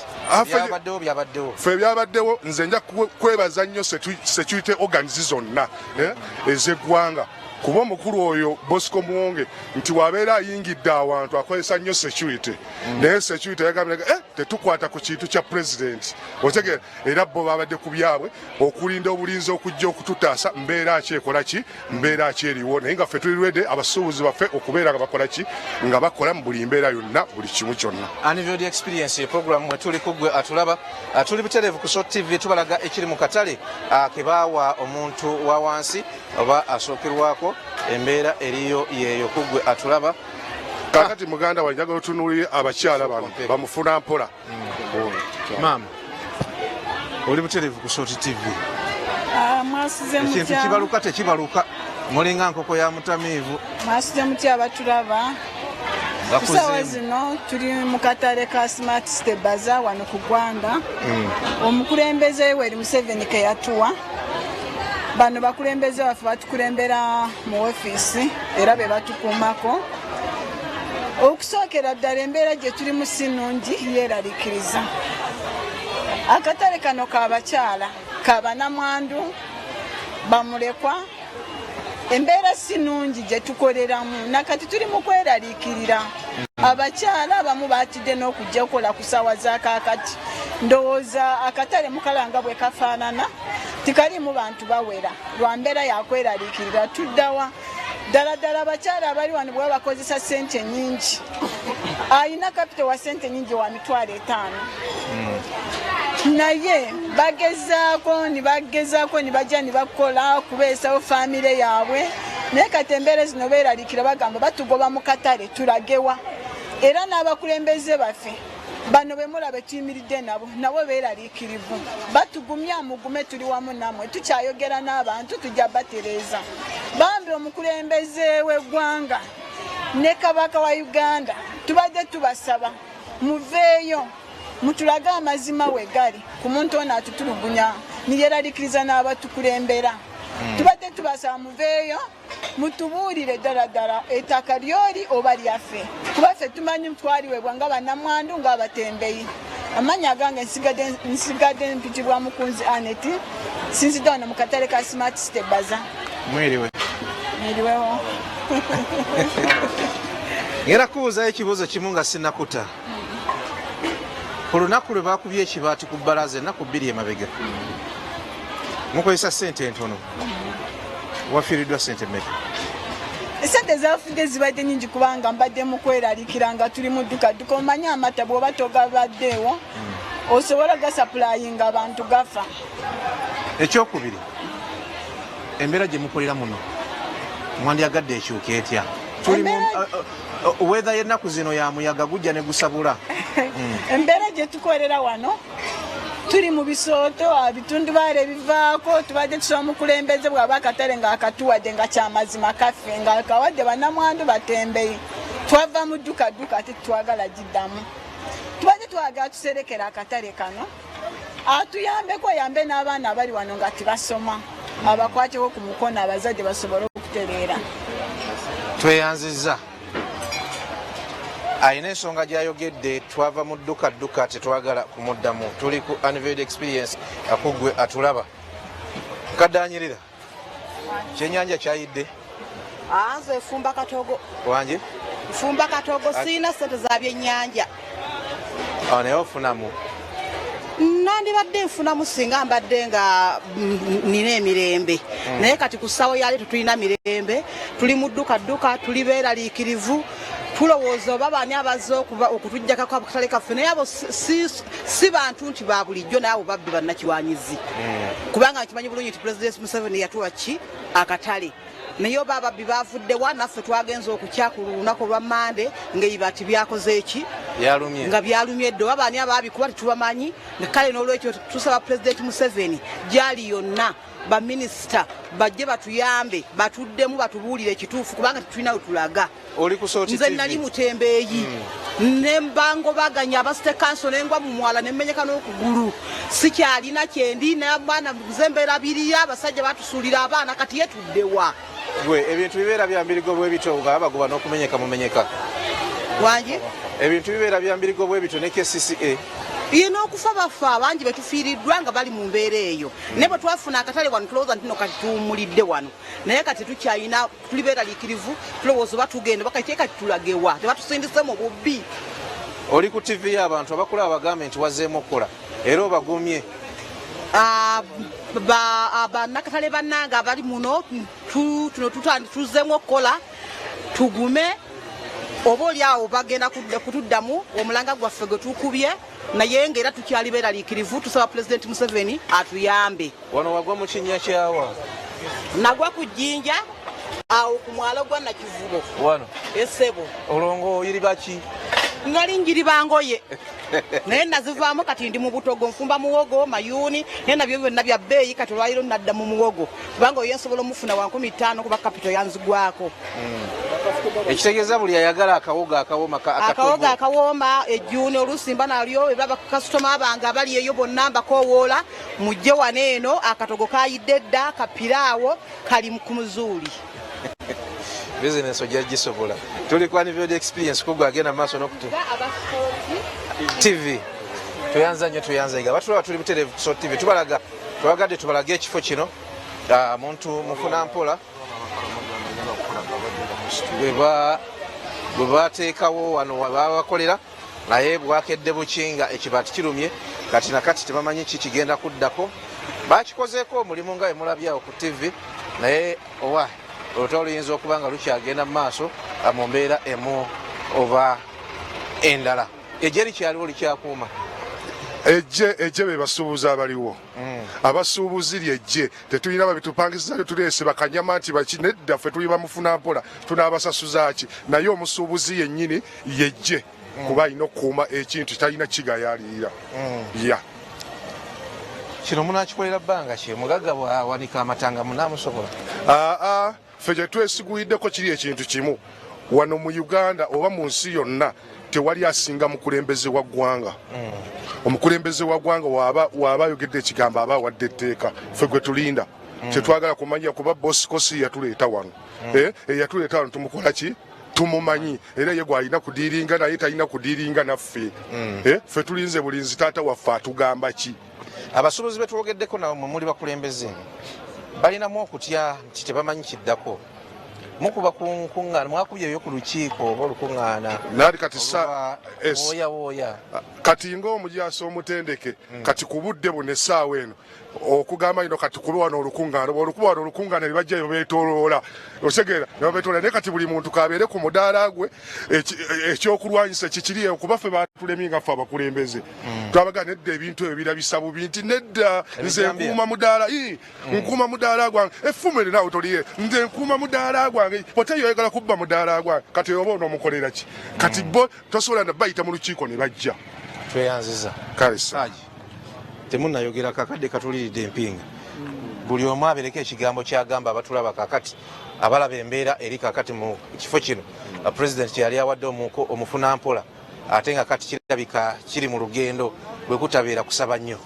byabaddewo ffe byabaddewo nze nja kwebaza nnyo security organizi zonna ez'eggwanga kuba omukulu oyo Bosco Muwonge nti wabeera ayingidde awantu akozesa nnyo security naye security yagambye tetukwata ku kintu kya pulezidenti otegera era bo babadde ku byabwe okulinda obulinzi okujja okututaasa mbeera ki ekola ki mbeera ki eriwo naye nga ffe tuli lwedde abasuubuzi baffe okubeera nga bakola ki nga bakola mu buli mbeera yonna buli kimu kyonna. Annual experience ye program mwe tuli kugwe atulaba tuli butereevu ku Sot TV tubalaga ekiri mu katale kebaawa omuntu wa wansi oba asookerwako embeera eriyo yeeyo kugwe atulaba. Kakati muganda wange njagala otunuulire abakyala bano bamufuna mpola. Maama oli butereevu ku Sot TV. Mwasize mutya. Ekintu kibaluka tekibaluka mulinga nkoko ya mutamiivu. Mwasize mutya abatulaba. Kusawa zino tuli mu katale ka Smart City Bazaar wano ku Gwanda. Omukulembeze Yoweri Museveni ke yatuwa. Bano bakulembeze baffe batukulembera mu ofiisi era be batukuumako. Okusookera ddala embeera gye tuli mu si nnungi yeeraliikiriza. Akatale kano k'abakyala k'abanamwandu bamulekwa embeera si nnungi gye tukoleramu nakati tuli mu kweraliikirira. Abakyala abamu baatidde n'okujja okukola ku ssaawa za kaakati ndowooza akatale mukalanga bwe kafaanana tikalimu bantu bawera lwa mbeera yakweraliikirira tuddawa ddala abakyala abali wano bwe bakozesa ssente nnyingi ayina kapito wa ssente nnyingi wa $5,000 naye bagezaako ne bajja ne bakola kubeesawo famire yaabwe naye kati embeera zino beeraliikira bagamba batugoba mu katale tulagewa era n'abakulembeze baffe bano be mulabe tuyimiridde nabo beeraliikirivu batugumya mugume tuli wamu namwe tukyayogera n'abantu tujja batereeza bambi omukulembeze w'eggwanga ne kabaka wa Uganda tubadde tubasaba muveeyo mutulage amazima we gali ku muntu ono atutulugunya niyeeraliikiriza n'abatukulembera tubadde tubasaba muveeyo mutubuulire ddala ettaka lyoli oba lyaffe kuba ffe tumanyi twaliwebwa nga bannamwandu ng'abatembeyi. Amanya gange nsigadde mpitibwa Mukunzi Aneti sinzidde wano mu katale ka Smart City Bazaar. Mwiriweho. Ngera kubuuzayo ekibuuzo kimu nga sinnakuta. Ku lunaku lwe baakubye ekibaati ku bbalaza ennaku 2 emabega mukozesa ssente entono wafiiriddwa ssente mmeka? Ssente zafudde zibadde nnyingi kubanga mbadde mu kweraliikira nga tuli mu dduka omanyi amata bw'oba togabaddeewo osobola gasappulayinga abantu gafa. Ekyokubiri embeera gye mukolera muno mwandyagadde ekyuka etya? Weather y'ennaku zino ya muyaga gujja ne gusabula. Embeera gye tukolera wano tuli mu bisooto bitundubaala ebivaako tubadde tusaba mukulembeze bw'aba akatale ng'akatuwadde nga kyamazima kaffe nga akawadde bannamwandu batembeyi twava mu dduka ate twagala giddamu tubadde twagala tuserekera akatale kano atuyambeko yambe n'abaana abali wano nga tibasoma abakwateko ku mukono abazadde basobole okutereera. Tweyanzizza ayina ensonga gy'ayogedde twava mu dduka tetwagala kumuddamu tuli ku Annual experience akugwe atulaba kaddaanyirira kyennyanja kyayidde nze fumba katogo wange fumba katogo siina ssente za byennyanja naye ofunamu nandibadde nfunamu singa mbadde nga nina emirembe naye kati ku ssaawa yali tetulina mirembe tuli mu dduka tuli beeraliikirivu tulowooza oba baani abazze okutujjakako akatale kaffe naye abo si bantu nti ba bulijjo naye abo babbi bannakiwanyizi kubanga nkimanyi bulungi nti Pulezidenti Museveni yatuwa ki akatale naye oba ababbi bavuddewa naffe twagenza okukya ku lunaku olwa Mande ng'ebibaati byakoze eki nga byalumye dde oba baani abaabikuba tetubamanyi kale n'olwekyo tusaba Pulezidenti Museveni gyali yonna baminisita bajje batuyambe batuddemu batubuulire ekituufu kubanga tetulina we tulaga. Nze nali mutembeeyi nembangobaganya abasite kanso nengwa mu mwala nemmenyeka n'okugulu sikyalina kyendi n'abaana zembeera biriya abasajja batusuulira abaana kati yetuddewa gwe ebintu bibeera byambirigo bwe bito nga bagoba n'okumenyeka mumenyeka wangi ebintu bibeera byambirigo bwe bito ne KCCA yina okufa bafa abangi betufiiriddwa nga bali mu mbeera eyo naye bwe twafuna akatale wano tulowooza nti no kati tuwummulidde wano naye kati tukyayina tuli beeraliikirivu tulowooza oba tugenda bakati kati tulagewa tebatusindise mu bubbi oli ku TV y'abantu abakulaba bagambe nti wazzeemu okukola era obagumye. Bannakatale bannange abali muno tuno tuzzeemu okukola tugume oba oliawo bagenda kutuddamu omulanga gwaffe gwe tukubye naye ng'era tukyali beeraliikirivu tusaba Pulezidenti Museveni atuyambe. Wano wagwa mu kinnya kyawa? Nagwa ku Jjinja awo ku mwalo gwa Nakivubo wano Essebo. olongo oyiriba ki? Nali njiriba ngoye naye nazivaamu kati ndi mu Butogo nfumba muwogo mayuuni naye nabyo byonna bya bbeeyi kati olwaliro nadda mu muwogo kubanga oyo nsobola omufuna wa 15 kuba kapito yanzigwako. Ekitegeeza buli ayagala akawogo akawooma akawogo akawooma ejjuuni olusimba nalyo eba bakasitoma bange abali eyo bonna mbakoowoola mujje wano eno akatogo kayidde dda kapiraawo kali ku muzuuli. Business ojja gisobola. Tuli ku annual experience kugwa agenda maaso n'okutu TV tuyanza nnyo tuyanza batulaba tuli butereevu ku Sot TV twagadde tubalage ekifo kino muntu mufuna mpola bwe bateekawo wano babakolera naye bwakedde bukinga ekibaati kirumye kati nakati tebamanyi ki kigenda kuddako bakikozeeko omulimu nga emulabyawo ku TV naye owa olutalo luyinza okuba nga lukyagenda mu maaso mu mbeera emu oba endala. Ejje likyaliwo likyakuuma ejje be basuubuzi abaliwo abasuubuzi lyejje tetulina babitupangisiza tuleese bakanyama nti nedda ffe tuli bamufuna mpola tunaabasasuza ki naye omusuubuzi yennyini yejje kuba alina okukuuma ekintu talina kigayalirira ya kino munakikolera bbanga ki omugagga bwawanika amatanga munamusobola? ffe gye twesigwiddeko kiri ekintu kimu wano mu Uganda oba mu nsi yonna tewali asinga mukulembeze wa ggwanga. Omukulembeze wa ggwanga waaba ayogedde ekigambo aba awadde etteeka ffe gwe tulinda kyetwagala kumanya kuba bosi kosi yatuleeta wano eyatuleeta wano tumukola ki tumumanyi era ye gwalina kudiiringa naye talina kudiiringa naffe ffe tulinze bulinzi taata waffe atugamba ki. Abasuubuzi betwogeddeko nabo muli bakulembeze balinamu okutya nti tebamanyi kiddako mukuba kunkuŋŋaana mwakubye ebyo ku lukiiko oba olukuŋŋaana naali kati wooya kati ng'omujaasi omutendeke kati ku budde buno essaawa eno okugamba ino kati kuba wano olukuŋŋaana olukuba wano olukuŋŋaana ne bajjayo beetooloola otegeera ne babeetooloola naye kati buli muntu kabeere ku mudaala gwe ekyokulwanyisa kikiri okuba ffe batulemye nga ffe abakulembeze twabaga nedda ebintu ebyo birabisa bubi nti nedda nze nkuuma mudaala nkuuma mudaala gwange effumu eri naawe toliye nze nkuuma mudaala gwange pote yoyagala kubba mudaala gwange kati oba onoomukolera ki kati bo tosobola na bayita mu lukiiko ne bajja tweyanziza kalesa temunayogera kakadde katuliridde empinga buli omu abereko ekigambo kyagamba abatulaba kakati abalaba embeera eri kakati mu kifo kino pulezidenti yali awadde omufuna mpola ate nga kati kirabika kiri mu lugendo bwe kutabeera kusaba nnyo.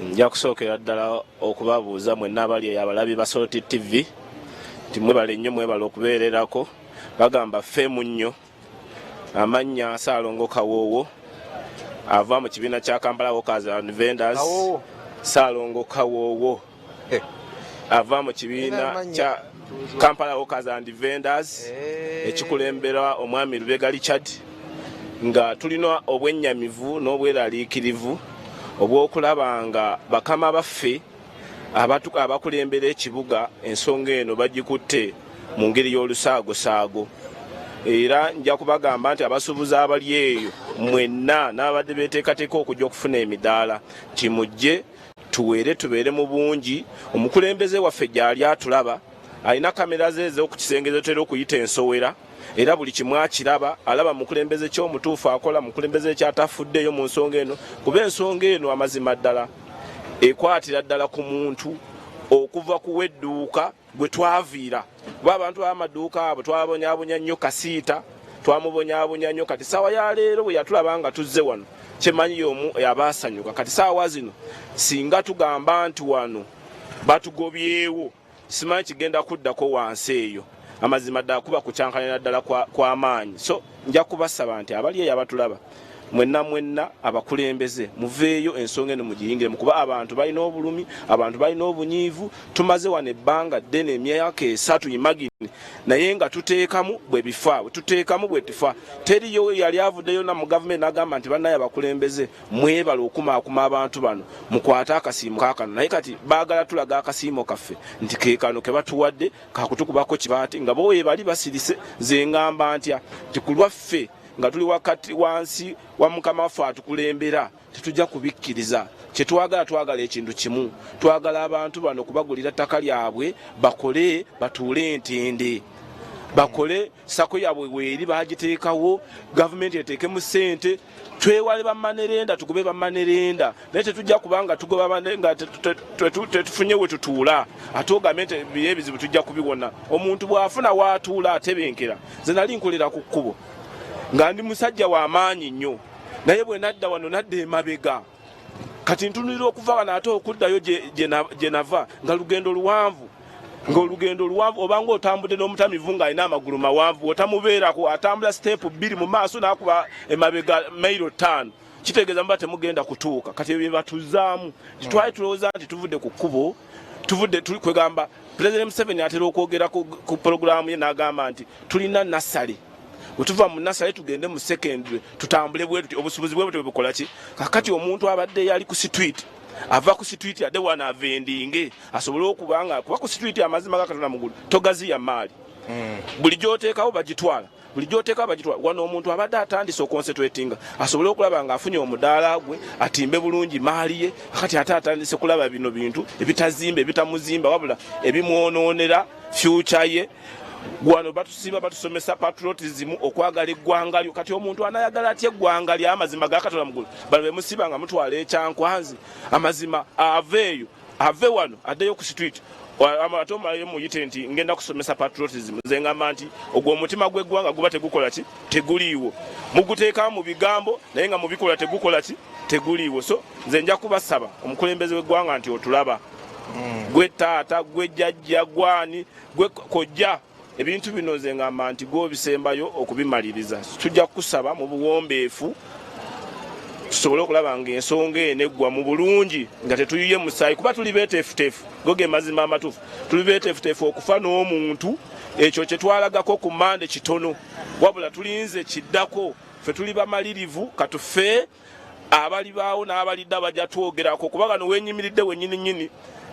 Nja kusookera ddala okubabuuza mwenna abali abalabi ba Sot TV ti mwebale nnyo mwebale okubeererako bagamba ffeemu nnyo amannya Ssaalongo Kawoowo ava mu kibiina kya Kampala Workers and Vendors. Ssaalongo Kawoowo ava mu kibiina kya Kampala Workers and Vendors ekikulembera omwami Lubega Richard nga tulina obwennyamivu n'obweraliikirivu obw'okulaba nga bakama baffe abakulembera ekibuga ensonga eno bagikutte mu ngeri y'olusaagosaago era nja kubagamba nti abasuubuzi abali eyo mwenna n'abadde beteekateeka okujja okufuna emidaala timujje tubeere mu bungi. Omukulembeze waffe gy'ali atulaba alina kamera ze ez'okukisenge zotera okuyita ensowera era buli kimu akiraba alaba mukulembeze ky'omutuufu akola mukulembeze kyatafuddeyo mu nsonga eno kuba ensonga eno amazima ddala ekwatira ddala ku muntu okuva kuwedduuka gwe twaviira kuba abantu b'amaduuka abo twabonyabonya nnyo kasiita twamubonyabonya nnyo kati saawa ya leero bwe yatulaba nga tuzze wano kyemanyi omu yabaasanyuka kati saawa zino singa tugamba nti wano batugobyewo simanyi kigenda kuddako wansi eyo amazima ddala kuba kucyankanira ddala kw'amaanyi. So nja kubasaba nti abali eyo abatulaba mwenna abakulembeze muveeyo ensonga eno mugiyingire kuba abantu balina obulumi abantu balina obunyiivu tumaze wano ebbanga ddene emyaka 3 imagine naye nga tuteekamu bwe bifa tuteekamu bwe tufa teriyo yali avuddeyo na mu gavumenti n'agamba nti bannaye abakulembeze mwebala okumaakuma abantu bano mukwate akasiimo kaakano naye kati baagala tulaga akasiimo kaffe nti keekano ke batuwadde kakutukubako kibaati nga bo bali basirise ze ngamba ntya nti ku lwaffe nga tuli wakati wansi wa mukama waffe atukulembera tetujja kubikkiriza twagala ekintu kimu twagala abantu bano kubagulira ttaka lyabwe bakole batuule entende bakole sako yabwe weeri bagiteekawo gavumenti eteekemu ssente twewale bamanerenda tugube bamanerenda naye tetujja kubanga tugoba nga tetufunye we tutuula ate ogambe nti ebizibu tujja kubiwona omuntu bw'afuna waatuula atebenkera nze nali nkolera ku kkubo nga ndi musajja w'amaanyi nnyo naye bwe nadda wano nadda emabega kati ntunulira okuva wano ate okuddayo gye nava nga lugendo luwanvu obanga otambudde n'omutamivu ng'alina amagulu mawanvu otamubeerako atambula siteepu 2 mu maaso n'akuba emabega mailo 5 kitegeeza muba temugenda kutuuka kati ebyo batuzaamu twali tulowooza nti tuvudde ku kkubo kwegamba President Museveni atera okwogera ku pologulaamu ye n'agamba nti tulina nasale wetuva mu nasale tugende mu secondary tutambule bwe obusubuzi bwe bukola ki kakati omuntu abadde yali ku street ava ku street ade wana avendinge asobole okubanga kuba ku street amazima gakatona mugulu togazi ya mali buli joteekawo bagitwala wano omuntu abadde atandise okonsentratinga asobole okulaba nga afunye omudaala gwe atimbe bulungi maali ye kati ate atandise kulaba bino bintu ebitazimba ebitamuzimba wabula ebimwonoonera future ye gwano batusomesa patriotism okwagala eggwanga lyo kati omuntu anayagala atya eggwanga lya amazima gakatola mugulu bano bemusiba nga mutwala ekyankwanzi amazima ave wano addeyo ku street ate omalayo muyite nti ngenda kusomesa patriotism nze ngamba nti ogwo omutima gw'eggwanga guba tegukola ki teguliiwo muguteekamu mu bigambo naye nga mubikola tegukola ki teguliiwo so nze nja kubasaba omukulembeze w'eggwanga nti otulaba gwe taata gwe jjajja gwani gwe kojja ebintu bino nze ngamba nti gwobisembayo okubimaliriza tujja kusaba mu buwombeefu tusobole okulaba ng'ensonga eno eggwa mu bulungi nga tetuyuye musaayi kuba tuli beeteefuteefu goge mazima amatuufu tuli beeteefuteefu okufa n'omuntu ekyo kye twalagako ku mande kitono wabula tulinze kiddako ffe tuli bamalirivu katufe abali baawo n'abalidde bajja twogerako kuba gano wenyimiridde wennyininyini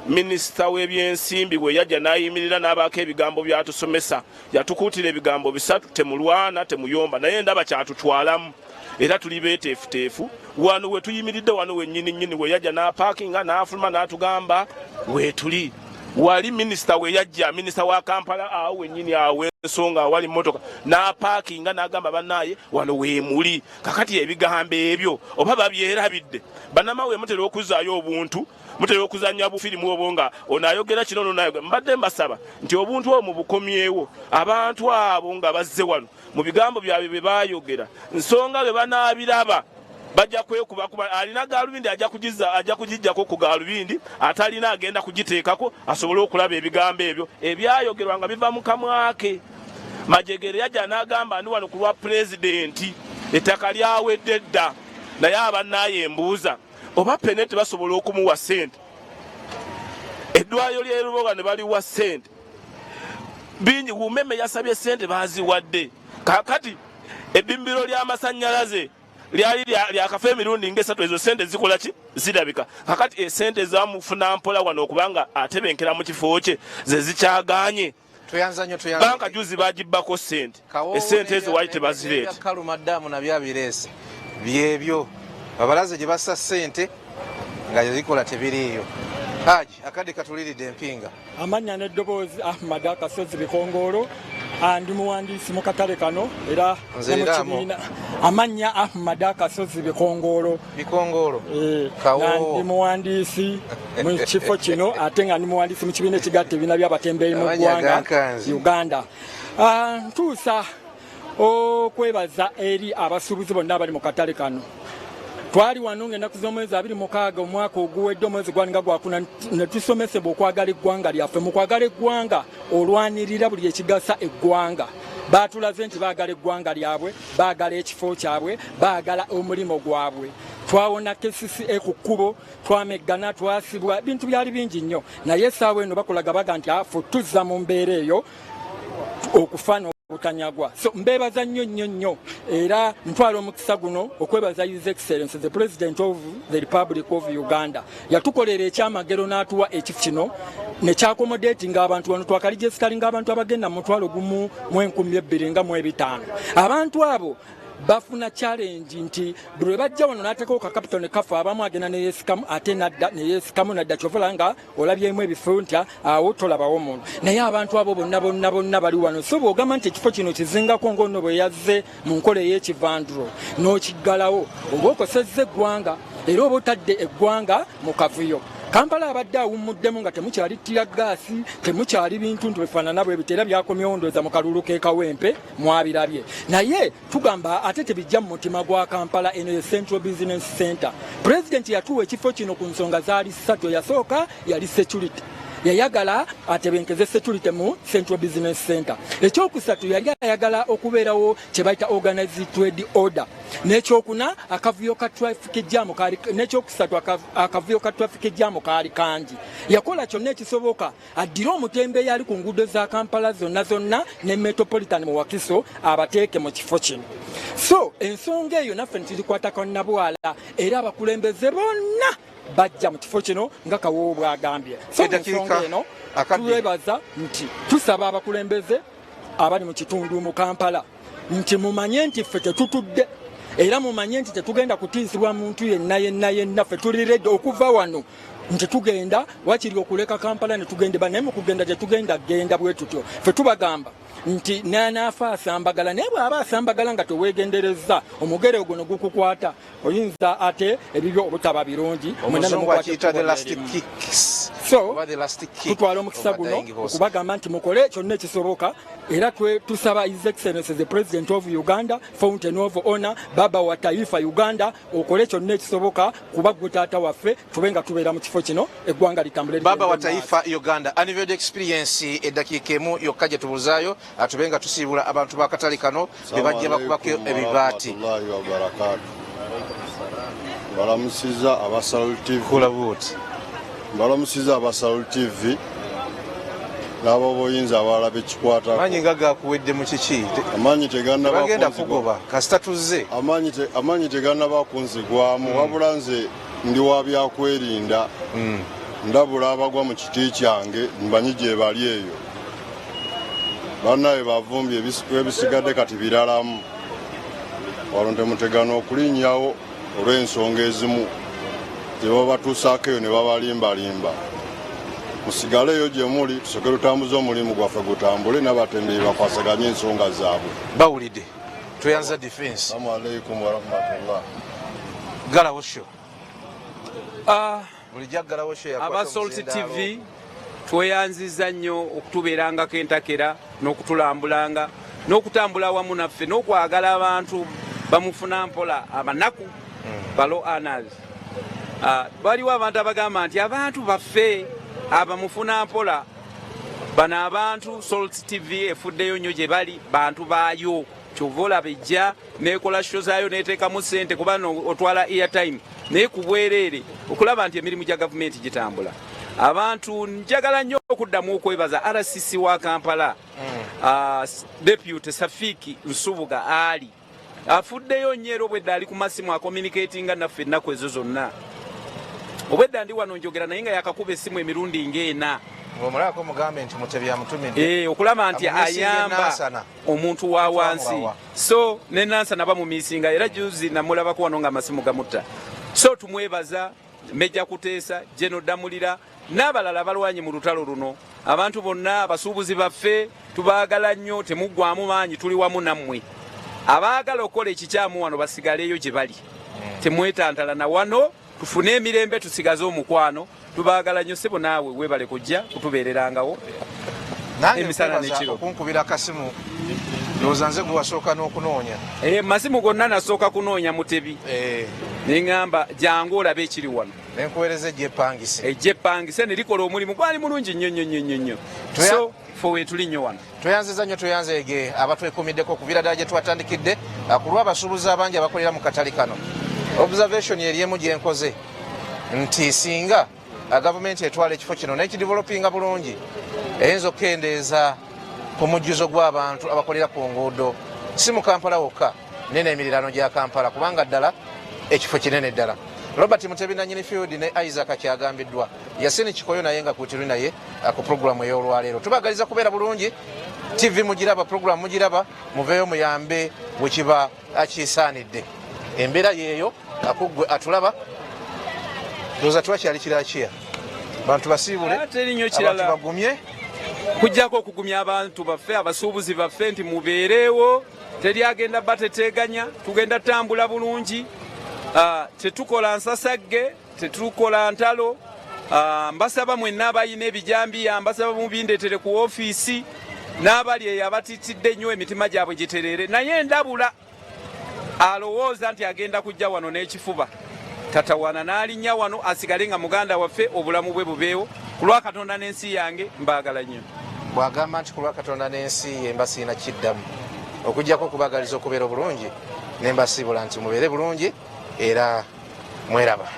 minisita w'ebyensimbi bwe yajja n'ayimirira n'abaako ebigambo byatusomesa yatukuutira ebigambo 3 temulwana temuyomba naye ndaba kyatutwalamu era tuli beeteefuteefu wano we tuyimiridde wano wennyininyini we yajja n'apaakinga n'afuluma n'atugamba weetuli wali minisita we yajja minisita wa Kampala awo wennyini awo ensonga awali mmotoka n'apaakinga n'agamba bannaaye wano weemuli kakati ebigambo ebyo oba babyerabidde bannamawe mutera okuzaayo obuntu mutera okuzanya bufirimu obwo nga onayogera kino n'onayogera mbadde mbasaba nti obuntu obwo mubukomyewo abantu abo nga bazze wano mu bigambo byabwe bye baayogera nsonga bwe banaabiraba bajja kwekubakuba alina gaalubindi ajja kugijjako ku gaalubindi atalina agenda kugiteekako asobole okulaba ebigambo ebyo ebyayogerwa nga biva mu kamwake Majegere yajja n'agamba ndi wano ku lwa pulezidenti ettaka lyawedde dda naye abannaye embuuza oba peneti basobola okumuwa ssente eddwaliro ly'e Luboga ne baliwa ssente bingi Umeme yasabye ssente baaziwadde kakati ebbimbiro ly'amasannyalaze lyali lyakafa emirundi ng'esatu ezo ssente zikola ki zirabika kakati essente zamufuna mpola wano okubanga atebenkera mu kifo kye ze zikyagaanye banka juzi bagibbako ssente essente ezo wali tebazireeta kalumaddamu nabyo abireese byebyo abalaze gye bassa ssente nga zikola tebiriiyo Haji akadde katuliridde empinga amannya n'eddoboozi Ahmad Akasozi Bikongolo ndi muwandiisi mu katale kano era mukibiina amannya Ahmad Akasozi Bikongolo ndi muwandiisi mu kifo kino ate nga ndi muwandiisi mu kibiina ekigatta ebibiina by'abatembeeyi mu ggwanga Uganda. Ntuusa okwebaza eri abasuubuzi bonna abali mu katale kano. Twali wano ng'ennaku z'omwezi 26 omwaka oguwedde omwezi gwalinga gwakuna ne tusomesebwa okwagala eggwanga lyaffe mu kwagala eggwanga olwanirira buli ekigasa eggwanga batulaze nti baagala eggwanga lyabwe, baagala ekifo kyabwe, baagala omulimu gwabwe. Twawona KCCA ku kkubo, twameggana, twasibwa, bintu byali bingi nnyo. Naye essaawa eno bakulaga baga nti afu tuzza mu mbeera eyo okufaana obutanyagwa. So mbeebaza nnyo era ntwala omukisa guno okwebaza His Excellency the President of the Republic of Uganda. Yatukolera ekyamagero n'atuwa ekifo kino nekyakomodatinga abantu wano twakalijesitalinga abantu abagenda mu 1,225. Abantu abo bafuna challenge nti bwe bajja wano n'ateekawo ka capital ne kafa abamu agenda ne yesikamu ate nadda ne yesikamu nadda kyovola nga olabyemu ebifo nti awo tolabawo omuntu. Naye abantu abo bonna bali wano. So bw'ogamba nti ekifo kino kizingako ng'onno bwe yazze mu nkola ey'ekivanduro n'okiggalawo oba okosezza eggwanga era oba otadde eggwanga mu kavuyo. Kampala abadde awummuddemu nga temukyali ttira gaasi, temukyali bintu bifaanana bwe bitera byakomyewo ndowooza mu kalulu k'ekawempe mwabirabye. Naye tugamba ate tebijja mu mutima gwa Kampala eno ye Central Business Center. Pulezidenti yatuwa ekifo kino ku nsonga zaali 3. Yasooka yali security. Yayagala atebenkeze security mu Central Business Center. Ekyokusatu yali ayagala okubeerawo kye bayita organized trade order. N'ekyokuna akavuyo ka traffic jam kaali n'ekyokusatu akavuyo ka traffic jam kaali kangi. Yakola kyonna ekisoboka addire omutembeeyi ali ku nguudo za Kampala zonna ne Metropolitan mu Wakiso abateeke mu kifo kino. So ensonga eyo naffe ntizikwatako nabwala era abakulembeze bonna bajja mu kifo kino nga Kawoowo bw'agambye. So ensonga eno twebaza nti tusaba abakulembeze abali mu kitundu mu Kampala nti mumanye nti ffe tetutudde era mumanye nti tetugenda kutiisibwa muntu yenna ffe tuli ready okuva wano nti tugenda wakiri okuleka Kampala ne tugende naye mu kugenda tetugenda genda bwe tutyo. Ffe tubagamba nti nanaafa asambagala naye bw'aba asambagala nga teweegendereza omugere guno gukukwata oyinza ate ebibyo obutaba birungi. Omuzungu akiyita the last kicks. So tutwala omukisa guno okubagamba nti mukole kyonna ekisoboka era tusaba His Excellency the President of Uganda, Fountain of Honor, Baba wa Taifa Uganda, okole kyonna ekisoboka kuba gwe taata waffe tubenga tubeera mu kifo kino eggwanga litambule. Baba wa Taifa Uganda, anniversary experience eddakiika emu yokka gye tubuzaayo atubenga tusiibula abantu b'akatale kano be bajja bakubako ebibaati. Balamusiza Abasalu TV. Balamusiza Abasalu TV. Nabo boyinza abalaba ekikwata. Amanyi nga gakuwedde mu kiki? Amanyi teganda bagenda kugoba kasita tuzze. Amanyi teganda bakunzigwamu wabula nze ndi wa byakwerinda. Ndabula abagwa mu kiti kyange mbanyi gye bali eyo. Bannaye bavumbye ebisigadde kati biralamu. Walonde mutegano okulinnyawo olw'ensonga ezimu gye batuusaako eyo ne babalimbalimba. Musigaleyo gye muli tusoke tutambuze omulimu gwaffe gutambule n'abatembeeyi bakwasaganye ensonga zaabwe. Bawulidde tweyanza defense. Assalamu alaikum warahmatullah. Galawosho. Bulijja Galawosho Abasalu TV tweyanziza nnyo okutubeerangako entakera n'okutulambulanga n'okutambula wamu naffe n'okwagala abantu bamufuna mpola abanaku balo anas. Baliwo abantu abagamba nti abantu baffe abamufuna mpola bano abantu Salt TV efuddeyo nnyo gye bali bantu baayo kyova olaba ejja nekola show zaayo neteekamu ssente kuba otwala airtime naye ku bwereere okulaba nti emirimu gya gavumenti gitambula. Abantu njagala nnyo okuddamu okwebaza RCC wa Kampala Deputy Safiki Nsubuga ali afuddeyo nnyo era obwedda ali ku masimu acommunicatinga naffe ennaku ezo zonna. Obwedda ndi wano njogera naye nga yakakuba essimu emirundi ng'ena. Omulako mugambe nti Mutebi amutumidde. Okulaba nti ayamba omuntu wa wansi. So ne Nansana bamumisinga era juzi namulabako wano nga amasimu gamutta. So tumwebaza Meja Kuteesa, General Damulira n'abalala balwanyi mu lutalo luno. Abantu bonna abasuubuzi baffe tubaagala nnyo temuggwamu maanyi tuli wamu nammwe. Abaagala okukola ekikyamu wano basigaleyo gye bali. Temwetantala na wano tufune emirembe tusigaze omukwano tubaagala nnyo ssebo naawe weebale kujja kutubeererangawo emisana n'ekiro. Okunkubira akasimu ndowooza nze gwe wasooka n'okunoonya. Masimu gonna nasooka kunoonya Mutebi. Neŋŋamba jangu olabe ekiri wano. Nenkuweereza ejjepangise. Ejjepangise ne likola omulimu gwali mulungi nnyo. So fe wetuli nnyo wano. Tweyanziza nnyo tweyanzeege abatwekuumiddeko okuviira ddala gye twatandikidde ku lw'abasuubuzi abangi abakolera mu katale kano. Observation yeri emu gye nkoze nti singa gavumenti etwala ekifo kino n'ekidevelopinga bulungi eyinza okukendeeza ku mujjuzo gw'abantu abakolera ku nguudo si mu Kampala wokka nene emirirano gya Kampala kubanga ddala ekifo kinene ddala. Robert Mutebi nannyini field ne Isaac kyagambiddwa Yasini Kikoyo naye nga kutiri naye ku programu ey'olwaleero. Tubagaliza kubeera bulungi TV mugiraba program mugiraba muveeyo muyambe bwe kiba akisaanidde. Embeera yeeyo akugwe atulaba doza twakyali kirala kiya bantu basiibule abantu bagumye kujjako okugumya abantu baffe abasuubuzi baffe nti mubeereewo teri agenda bateteeganya tugenda tambula bulungi tetukola nsasagge tetukola ntalo mbasaba mwenna abayina ebijambiya mbasaba mubindeetere ku ofiisi n'abali eyo abatitidde nnyo emitima gyabwe gitereere naye ndabula alowooza nti agenda kujja wano n'ekifuba tatawana n'alinnya wano asigale nga muganda waffe obulamu bwe bubeewo ku lwa Katonda n'ensi yange mbaagala nnyo. Bw'agamba nti ku lwa Katonda n'ensi ye mbasiina kiddamu okujjako okubagaliza okubeera obulungi ne mbasiibula nti mubeere bulungi era mweraba.